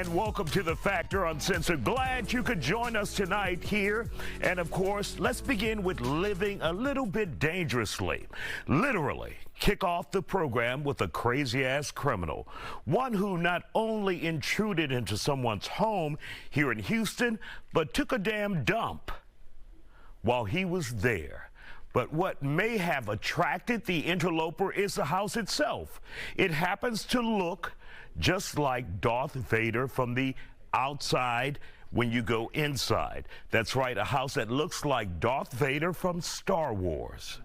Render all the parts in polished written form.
and welcome to the Factor Uncensored. Glad you could join us tonight here. And of course, let's begin with living a little bit dangerously. Literally, kick off the program with a crazy-ass criminal. One who not only intruded into someone's home here in Houston, but took a damn dump while he was there. But what may have attracted the interloper is the house itself. It happens to look just like Darth Vader from the outside when you go inside. That's right, a house that looks like Darth Vader from Star Wars.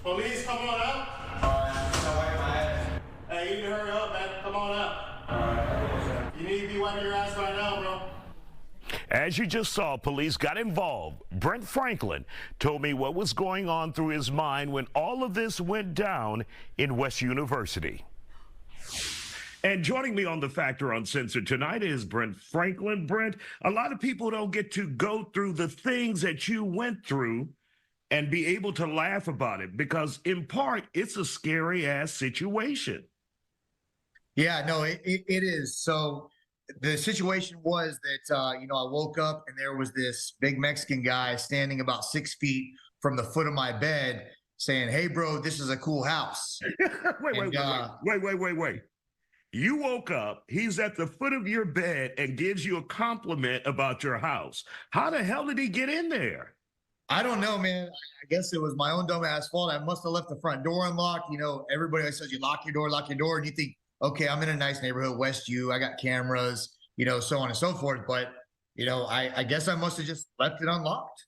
Police, come on up. Hey, you need to hurry up, man. Come on up. You need to be wiping your ass right now, bro. As you just saw, police got involved. Brent Franklin told me what was going on through his mind when all of this went down in West University. And joining me on the Factor Uncensored tonight is Brent Franklin. Brent, a lot of people don't get to go through the things that you went through and be able to laugh about it because, in part, it's a scary-ass situation. Yeah, no, it is. So the situation was that, I woke up and there was this big Mexican guy standing about 6 feet from the foot of my bed saying, "Hey, bro, this is a cool house." Wait. You woke up, he's at the foot of your bed and gives you a compliment about your house. How the hell did he get in there? I don't know, man. I guess it was my own dumbass fault. I must have left the front door unlocked. You know, everybody always says you lock your door. And you think, okay, I'm in a nice neighborhood, West U. I got cameras, so on and so forth. But, I guess I must have just left it unlocked,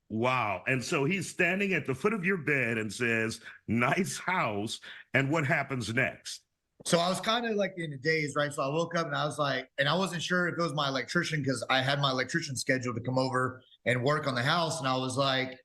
Wow. And so he's standing at the foot of your bed and says, "Nice house." And what happens next? So I was kind of like in a daze, right? So I woke up and I was like, and I wasn't sure if it was my electrician because I had my electrician scheduled to come over and work on the house. And I was like,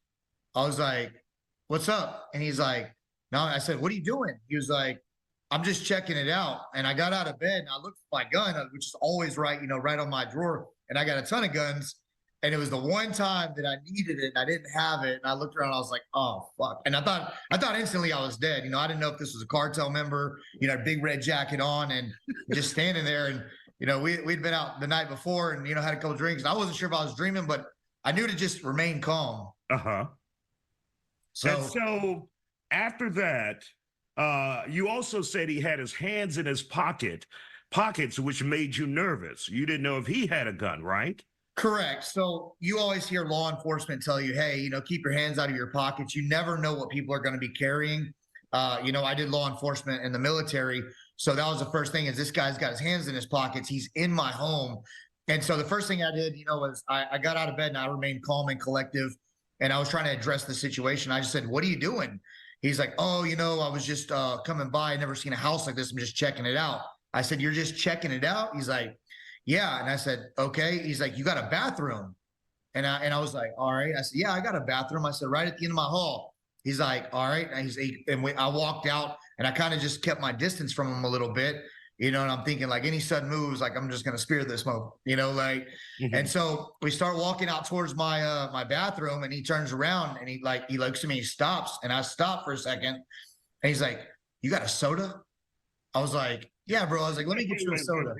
"What's up?" And he's like, "No." I said, "What are you doing?" He was like, "I'm just checking it out." And I got out of bed and I looked for my gun, which is always right, right on my drawer. And I got a ton of guns. And it was the one time that I needed it and I didn't have it. And I looked around, I was like, "Oh, fuck." And I thought instantly I was dead. I didn't know if this was a cartel member, big red jacket on and just standing there. And, we'd been out the night before and, had a couple drinks. And I wasn't sure if I was dreaming, but I knew to just remain calm. Uh-huh. So after that, you also said he had his hands in his pockets, which made you nervous. You didn't know if he had a gun, right? Correct. So you always hear law enforcement tell you, hey, keep your hands out of your pockets. You never know what people are going to be carrying. I did law enforcement in the military. So that was the first thing is this guy's got his hands in his pockets. He's in my home. And so the first thing I did, was I got out of bed and I remained calm and collective. And I was trying to address the situation. I just said, "What are you doing?" He's like, "Oh, I was just coming by. I've never seen a house like this. I'm just checking it out." I said, "You're just checking it out?" He's like, "Yeah." And I said, "Okay." He's like, "You got a bathroom?" And I was like, "All right." I said, "Yeah, I got a bathroom." I said, "Right at the end of my hall." He's like, "All right." And I walked out and I kind of just kept my distance from him a little bit, and I'm thinking like any sudden moves, like I'm just going to spear this smoke, And so we start walking out towards my my bathroom and he turns around and he looks at me, he stops, and I stop for a second. And he's like, "You got a soda?" I was like, "Yeah, bro." I was like, "Let me get you a soda."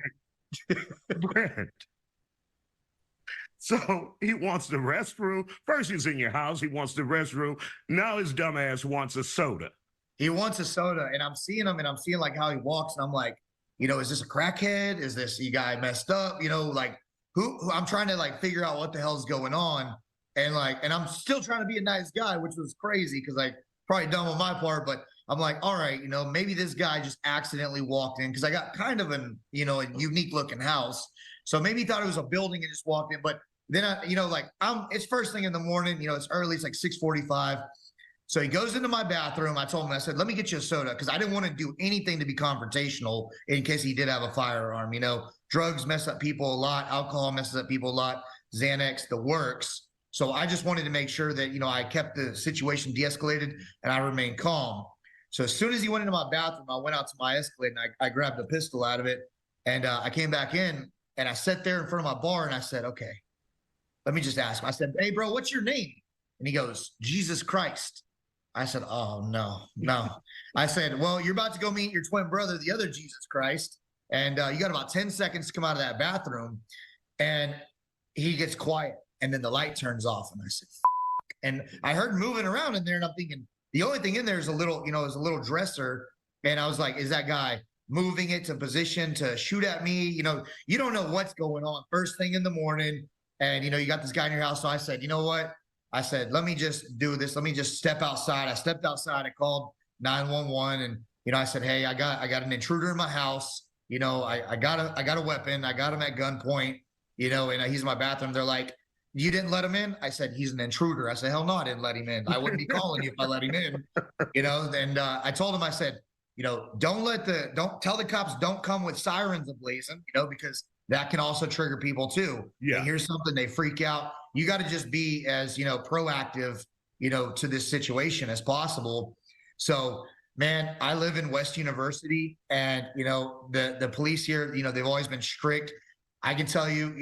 So he wants the restroom. First he's in your house. He wants the restroom. Now his dumbass wants a soda. He wants a soda. And I'm seeing him and I'm seeing like how he walks. And I'm like, is this a crackhead? Is this you guy messed up? Who I'm trying to like figure out what the hell's going on. And I'm still trying to be a nice guy, which was crazy because probably dumb on my part, but I'm like, all right, maybe this guy just accidentally walked in because I got kind of a unique looking house. So maybe he thought it was a building and just walked in. But then it's first thing in the morning, it's early, it's like 6:45. So he goes into my bathroom. I told him, I said, "Let me get you a soda." Because I didn't want to do anything to be confrontational in case he did have a firearm. Drugs mess up people a lot. Alcohol messes up people a lot. Xanax, the works. So I just wanted to make sure that, I kept the situation de-escalated and I remained calm. So as soon as he went into my bathroom, I went out to my Escalade and I grabbed a pistol out of it. And I came back in and I sat there in front of my bar and I said, "Okay, let me just ask him." I said, "Hey, bro, what's your name?" And he goes, "Jesus Christ." I said, "Oh, no." I said, "Well, you're about to go meet your twin brother, the other Jesus Christ." And you got about 10 seconds to come out of that bathroom. And he gets quiet. And then the light turns off. And I said, F-. And I heard moving around in there. And I'm thinking, the only thing in there is a little, is a little dresser. And I was like, is that guy moving it to position to shoot at me? You don't know what's going on first thing in the morning. And, you got this guy in your house. So I said, you know what? I said, let me just do this. Let me just step outside. I stepped outside. I called 911. And, I said, hey, I got an intruder in my house. I got a weapon. I got him at gunpoint, and he's in my bathroom. They're like, you didn't let him in? I said, he's an intruder. I said, hell no, I didn't let him in. I wouldn't be calling you if I let him in, and I told him, I said, don't tell the cops, don't come with sirens ablazing, because that can also trigger people too. Yeah. They hear something, they freak out. You got to just be as, proactive, to this situation as possible. So, man, I live in West University, and, the police here, they've always been strict. I can tell you,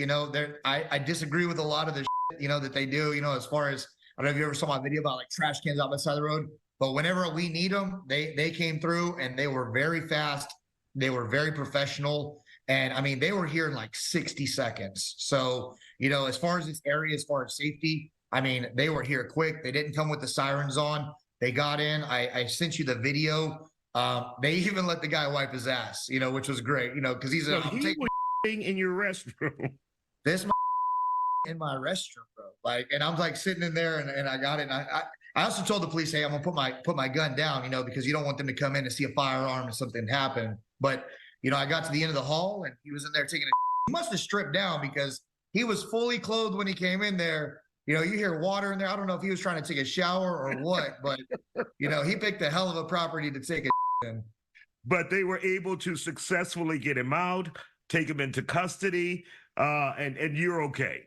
I disagree with a lot of the shit, that they do, as far as, I don't know if you ever saw my video about like trash cans out by the side of the road, but whenever we need them, they came through, and they were very fast. They were very professional. And I mean, they were here in like 60 seconds. So, as far as this area, as far as safety, I mean, they were here quick. They didn't come with the sirens on. They got in. I sent you the video. They even let the guy wipe his ass, which was great, because he's so he was in your restroom. This in my restroom, bro. Like, and I'm like sitting in there, and I got it. And I also told the police, hey, I'm gonna put my gun down, because you don't want them to come in and see a firearm and something happen. But I got to the end of the hall, and he was in there taking a. He must have stripped down because he was fully clothed when he came in there. You hear water in there. I don't know if he was trying to take a shower or what, but he picked a hell of a property to take a in. But they were able to successfully get him out, take him into custody, and you're okay.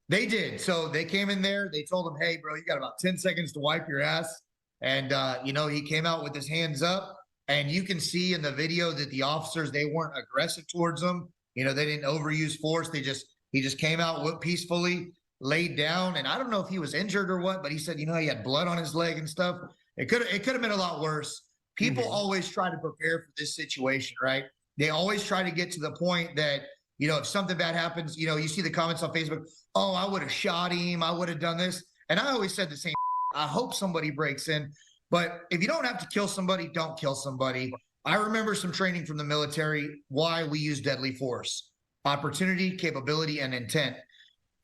They did. So they came in there. They told him, hey, bro, you got about 10 seconds to wipe your ass. And, he came out with his hands up. And you can see in the video that the officers, they weren't aggressive towards him. They didn't overuse force. He just came out peacefully, laid down. And I don't know if he was injured or what, but he said, he had blood on his leg and stuff. It could have been a lot worse. People always try to prepare for this situation, right? They always try to get to the point that, if something bad happens, you see the comments on Facebook, oh, I would have shot him. I would have done this. And I always said the same. I hope somebody breaks in. But if you don't have to kill somebody, don't kill somebody. I remember some training from the military, why we use deadly force: opportunity, capability, and intent.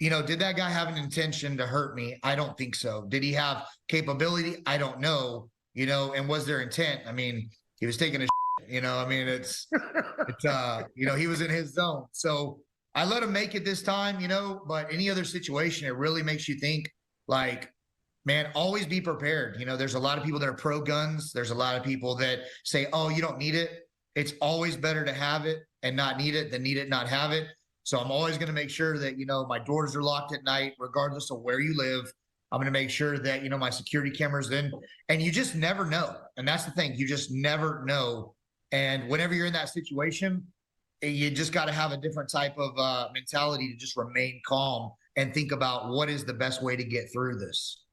Did that guy have an intention to hurt me? I don't think so. Did he have capability? I don't know. And was there intent? I mean, he was taking a shit, I mean, it's he was in his zone. So I let him make it this time, but any other situation, it really makes you think, like, man, always be prepared. There's a lot of people that are pro guns. There's a lot of people that say, oh, you don't need it. It's always better to have it and not need it than need it, not have it. So I'm always going to make sure that, my doors are locked at night, regardless of where you live. I'm going to make sure that, my security camera's in, and you just never know. And that's the thing. You just never know. And whenever you're in that situation, you just got to have a different type of mentality to just remain calm and think about what is the best way to get through this.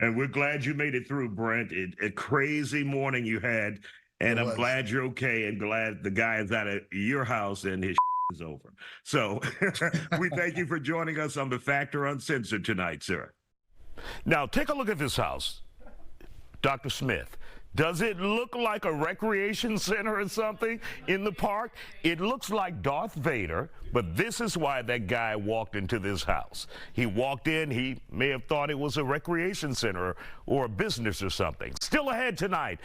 And we're glad you made it through, Brent. A crazy morning you had, and I'm glad you're okay, and glad the guy is out of your house and his is over. So we thank you for joining us on The Factor Uncensored tonight, sir. Now, take a look at this house, Dr. Smith. Does it look like a recreation center or something in the park? It looks like Darth Vader, but this is why that guy walked into this house. He walked in, he may have thought it was a recreation center or a business or something. Still ahead tonight.